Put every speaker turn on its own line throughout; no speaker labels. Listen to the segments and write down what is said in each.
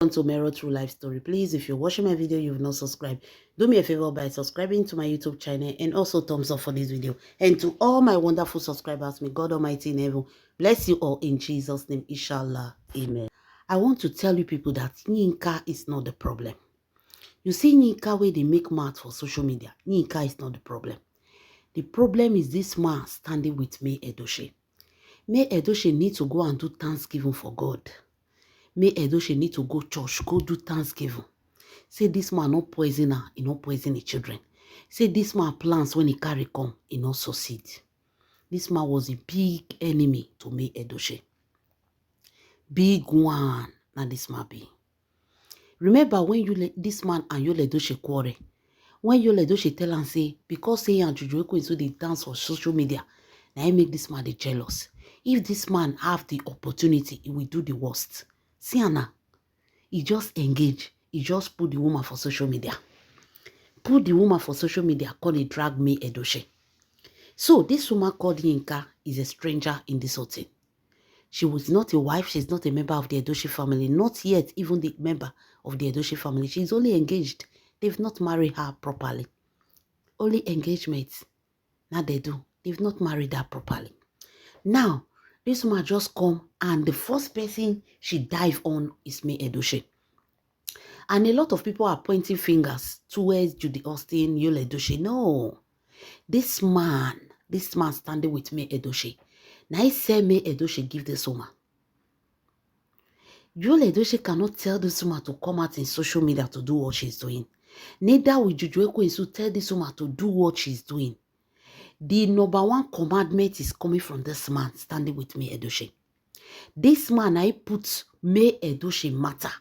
To Mero True Life Story. Please, if you're watching my video, you've not subscribed, do me a favor by subscribing to my YouTube channel and also thumbs up for this video. And to all my wonderful subscribers, may God Almighty in heaven bless you all in Jesus' name, inshallah. Amen. I want to tell you people that Yinka is not the problem. You see Yinka where they make mad for social media. Yinka is not the problem. The problem is this man standing with May Edochie. May Edochie need to go and do thanksgiving for God. May Edochie need to go church, go do thanksgiving. Say this man not poison her, he not poison the children. Say this man plans when he carry come, he not succeed. This man was a big enemy to May Edochie. Big one, now this man be. Remember when this man and Yul Edochie quarrel. When Yul Edochie tell and say, because say and Juju Eko into the dance for social media, now I make this man the jealous. If this man have the opportunity, he will do the worst. See Anna, he just engage. He just put the woman for social media. Put the woman for social media, call it drag May Edochie. So this woman called Yinka is a stranger in this whole thing. She was not a wife. She's not a member of the Edochie family. Not yet even the member of the Edochie family. She's only engaged. They've not married her properly. Only engagements. Now they do. They've not married her properly. Now, this woman just come and the first person she dive on is May Edochie. And a lot of people are pointing fingers towards Judy Austin, Yul Edochie. No. This man standing with May Edochie. Now he say May Edochie give this woman. Yul Edochie cannot tell this woman to come out in social media to do what she's doing. Neither will Juju Eko Insu tell this woman to do what she's doing. The number one commandment is coming from this man standing with May Edochie. This man, I put May Edochie matter.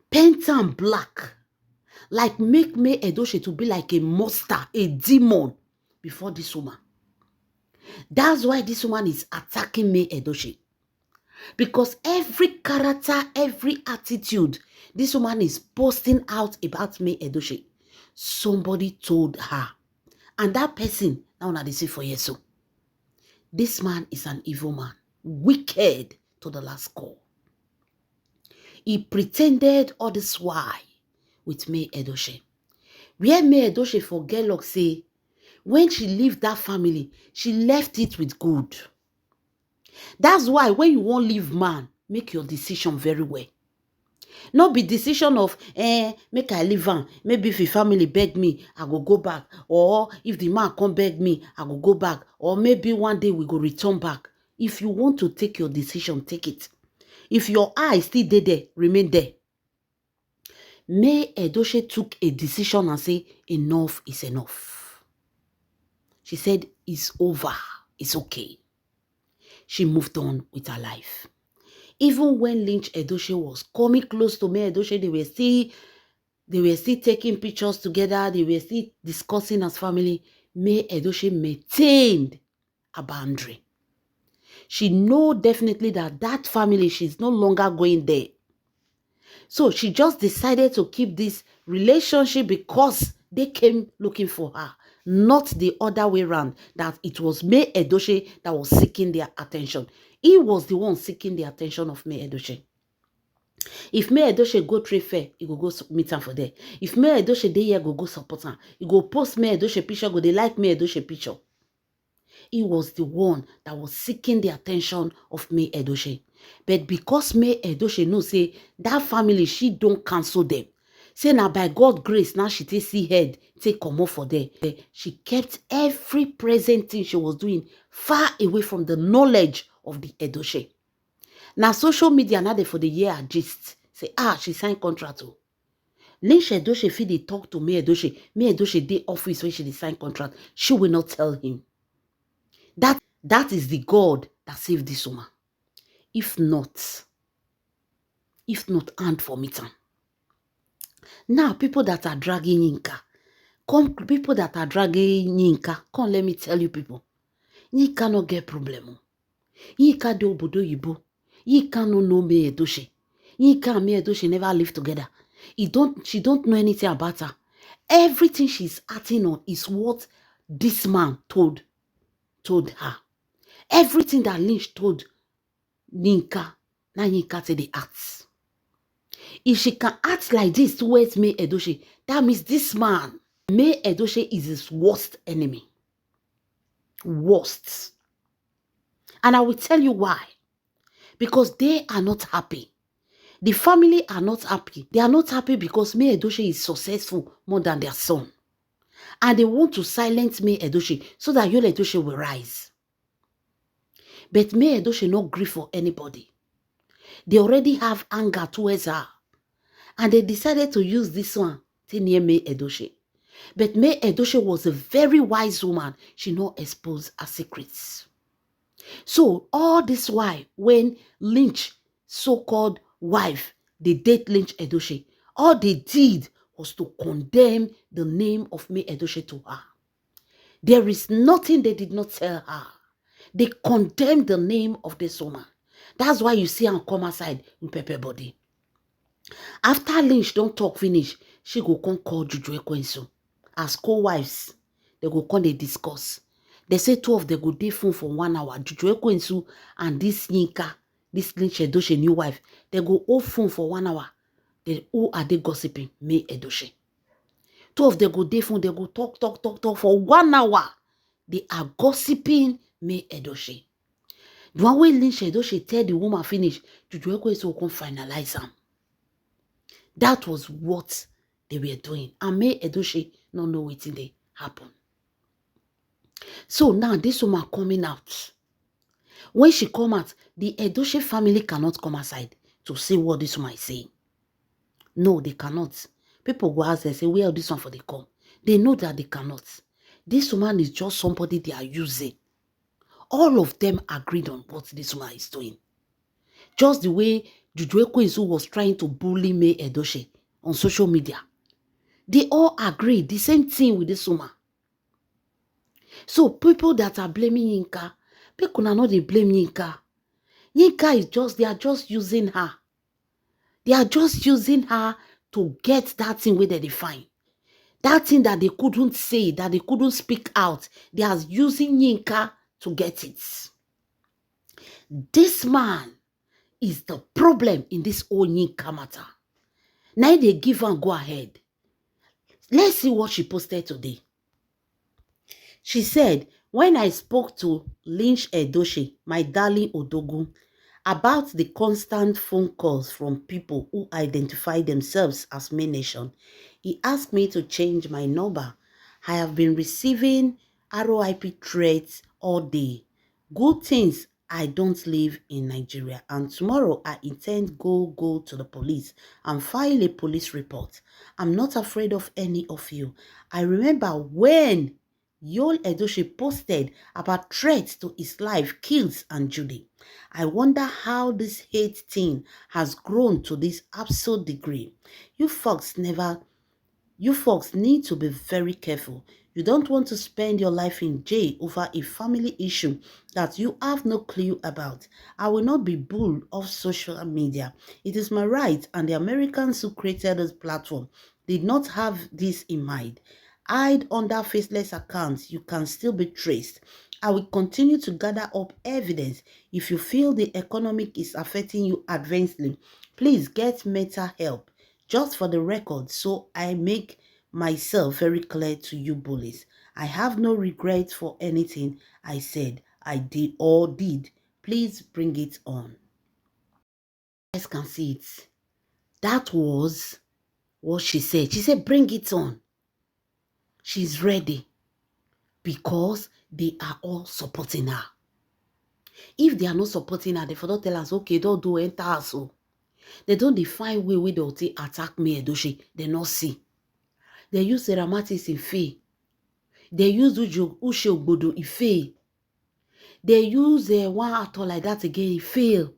Paint and black. Like make May Edochie to be like a monster, a demon before this woman. That's why this woman is attacking May Edochie. Because every character, every attitude, this woman is posting out about May Edochie. Somebody told her. And that person, now they say for yes. So this man is an evil man. Wicked to the last call. He pretended all this while with May Edochie. Where May Edochie forget like say, when she left that family, she left it with good. That's why when you won't leave man, make your decision very well. Not be decision of, make I leave on. Maybe if the family beg me, I go back. Or if the man come beg me, I go back. Or maybe one day we go return back. If you want to take your decision, take it. If your eye still there, remain there. May Edochie took a decision and say, enough is enough. She said, it's over. It's okay. She moved on with her life. Even when Lynch Edochie was coming close to May Edochie, they were still taking pictures together. They were still discussing as family. May Edochie maintained a boundary. She know definitely that family, she's no longer going there. So she just decided to keep this relationship because they came looking for her. Not the other way around, that it was May Edochie that was seeking their attention. He was the one seeking the attention of May Edochie. If May Edochie go trade fair, he go meet her for there. If May Edochie dey here, go support her. He go post May Edochie picture, go they like May Edochie picture. He was the one that was seeking the attention of May Edochie. But because May Edochie know say that family, she don't cancel them. Say now by God's grace, now she take see head, take come off for there. She kept every present thing she was doing far away from the knowledge of the Edochie. Now social media now they for the year gist. Say, she signed contract too. Lynch Edochie fit dey talk to May Edochie. May Edochie dey office when she dey sign contract. She will not tell him. That is the God that saved this woman. If not, hand for meter. Now, people that are dragging Yinka, come let me tell you people. Yinka no get problem. Yinka do obodo yibo. Yinka no know May Edochie. Yinka and May Edochie never live together. She don't know anything about her. Everything she's acting on is what this man told her. Everything that Lynch told Yinka, now Yinka said the acts. If she can act like this towards May Edochie, that means this man, May Edochie, is his worst enemy. Worst. And I will tell you why. Because they are not happy. The family are not happy. They are not happy because May Edochie is successful more than their son. And they want to silence May Edochie so that Yul Edochie will rise. But May Edochie not grieve for anybody. They already have anger towards her. And they decided to use this one to near May Edochie. But May Edochie was a very wise woman. She not exposed her secrets. So all this while, when Lynch, so-called wife, they date Lynch Edochie, all they did was to condemn the name of May Edochie to her. There is nothing they did not tell her. They condemned the name of this woman. That's why you see her come aside with Pepper Body. After Lynch don't talk finish, she go come call Juju Ekwensu. As co-wives, they go come they discuss. They say two of them go dey phone for 1 hour. Juju Ekwensu and this Yinka, this Lynch Edochie new wife, they go hold phone for 1 hour. Who are they gossiping? May Edochie. Two of them go dey phone, they go talk for 1 hour. They are gossiping May Edochie. The one way Lynch Edochie tell the woman finish, Juju Ekwensu will come finalize them. That was what they were doing. And May Edochie not know what they happen. So now this woman coming out. When she come out, the Edochie family cannot come aside to see what this woman is saying. No, they cannot. People go ask them, say, where this one for they come? They know that they cannot. This woman is just somebody they are using. All of them agreed on what this woman is doing. Just the way Juju Ekwensu was trying to bully May Edochie on social media. They all agreed the same thing with this woman. So people that are blaming Yinka, people are not they blame Yinka. Yinka is just, they are just using her. They are just using her to get that thing where they find. That thing that they couldn't say, that they couldn't speak out. They are using Yinka to get it. This man is the problem in this whole Yinka matter. Now they give her go ahead. Let's see what she posted today. She said, when I spoke to Lynch Edochie, my darling Odogu, about the constant phone calls from people who identify themselves as May Nation, he asked me to change my number. I have been receiving RIP threats all day. Good things I don't live in Nigeria, and tomorrow I intend go to the police and file a police report. I'm not afraid of any of you. I remember when Yul Edochie posted about threats to his life, kills, and Judy. I wonder how this hate thing has grown to this absurd degree. You folks need to be very careful. You don't want to spend your life in jail over a family issue that you have no clue about. I will not be bulled off social media. It is my right, and the Americans who created this platform did not have this in mind. Hide under faceless accounts, you can still be traced. I will continue to gather up evidence. If you feel the economic is affecting you adversely, please get mental help. Just for the record, so I make myself very clear to you bullies. I have no regret for anything I said, I did or did. Please bring it on. You guys can see it. That was what she said. She said, bring it on. She's ready because they are all supporting her. If they are not supporting her, they for don't tell us, okay, don't do enter us. So they don't define way they'll attack May Edochie. They not see. They use the Ramatics in Faye. They use Uche Ogbodo in Faye. They use one actor like that again, it fail.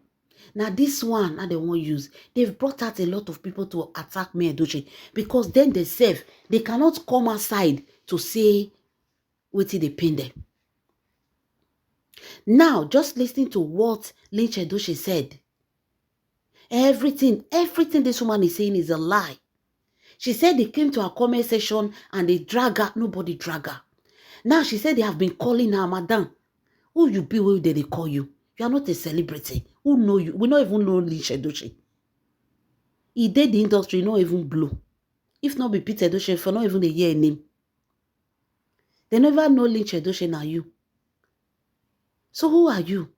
Now this one, now they won't use. They've brought out a lot of people to attack May Edochie because then they cannot come outside to say what they pain them. Now, just listening to what Lynch Edochie said, everything this woman is saying is a lie. She said they came to her comment section and they drag her. Nobody drag her. Now she said they have been calling her, Madam. Who you be? Where did they call you? You are not a celebrity. Who know you? We don't even know Lynch Edochie. He did the industry, not even blow. If not be Peter Edochie, for not even a year name. They never know Lynch Edochie na you. So who are you?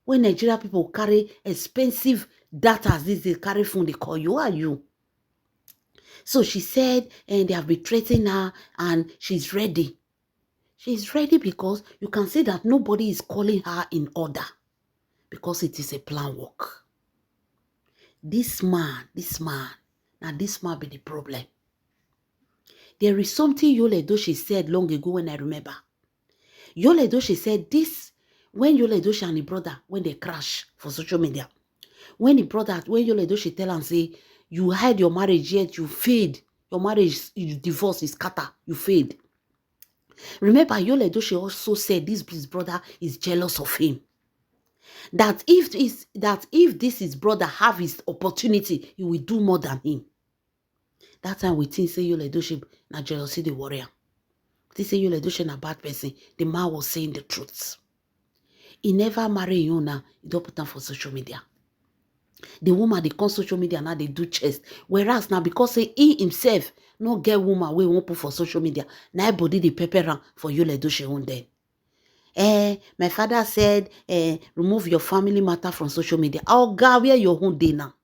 When Nigeria people carry expensive data as this, they carry phone, they call you. Who are you? So she said, and they have been threatening her, and she's ready. She's ready because you can see that nobody is calling her in order because it is a plan work. This man, now this man be the problem. There is something Yul Edochie said long ago when I remember. Yul Edochie said this when Yul Edochie and his brother, when they crash for social media. When Yul Edochie tell and say, you had your marriage yet, you failed. Your marriage, you divorce, is scatter, you failed. Remember, Yul Edochie also said this his brother is jealous of him. That if this his brother have his opportunity, he will do more than him. That time we think say Yul Edochie na jealousy the warrior. They say Yul Edochie na bad person. The man was saying the truth. He never marry you now. He don't put them for social media. The woman they come social media now they do chest. Whereas now because say he himself no get woman we won't put for social media. Now everybody they prepare for Yul Edochie on then. My father said, remove your family matter from social media. Oh God, where your own day now?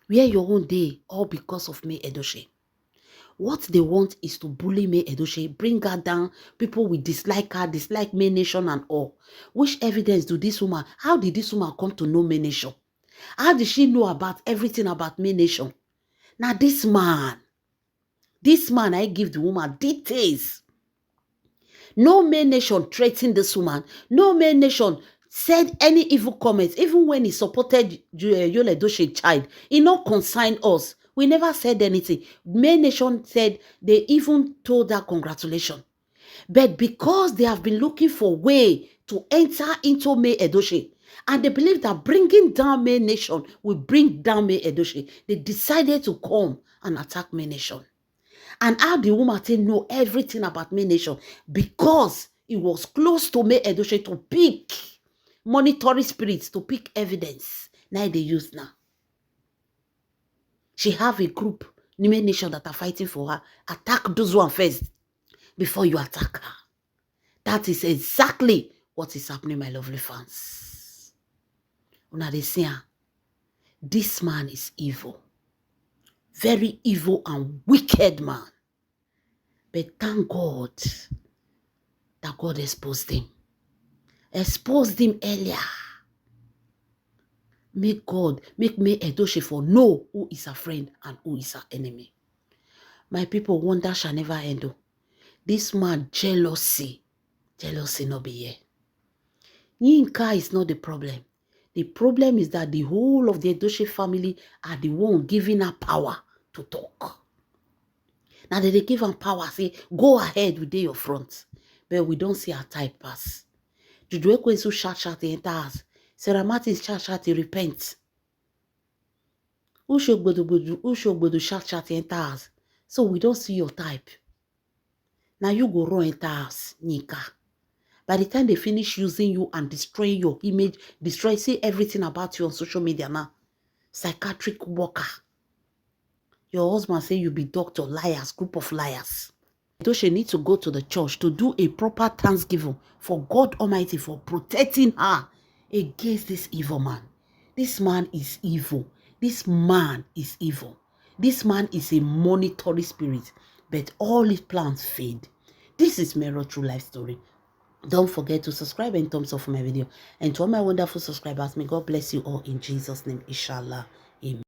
Where your own day? All because of May Edochie. What they want is to bully May Edochie, bring her down. People will dislike her, dislike May Nation and all. Which evidence do this woman? How did this woman come to know May Nation? How did she know about everything about May Nation? Now this man, I give the woman details. No May Nation threatened this woman. No May Nation said any evil comments, even when he supported Yul Edochie child. He not consigned us. We never said anything. May Nation said they even told her congratulations. But because they have been looking for a way to enter into May Edochie, and they believe that bringing down May Nation will bring down May Edochie, they decided to come and attack May Nation. And how the woman say know everything about May Nation because it was close to May Edochie to pick monitoring spirits, to pick evidence. Now they use now. She have a group, May Nation, that are fighting for her. Attack those one first before you attack her. That is exactly what is happening, my lovely fans. Una dey see this man is evil. Very evil and wicked man. But thank God that God exposed him. Exposed him earlier. Make May Edochie for know who is a friend and who is an enemy. My people, wonder shall never end. This man, jealousy no be here. Yinka is not the problem. The problem is that the whole of the Edochie family are the one giving her power to talk. Now they give her power, say, go ahead with your front. But we don't see her type pass. Juju Ekwensu shout the enters. Sarah Martins shout repent. Ushogbodo shout the enters. So we don't see your type. Now you go run enters, Nika. By the time they finish using you and destroying your image, see everything about you on social media now. Psychiatric worker. Your husband say you be doctor, liars, group of liars. Edochie need to go to the church to do a proper thanksgiving for God Almighty for protecting her against this evil man. This man is evil. This man is evil. This man is a monitoring spirit, but all his plans failed. This is Mero True Life Story. Don't forget to subscribe and thumbs up for my video. And to all my wonderful subscribers, may God bless you all in Jesus' name, inshallah. Amen.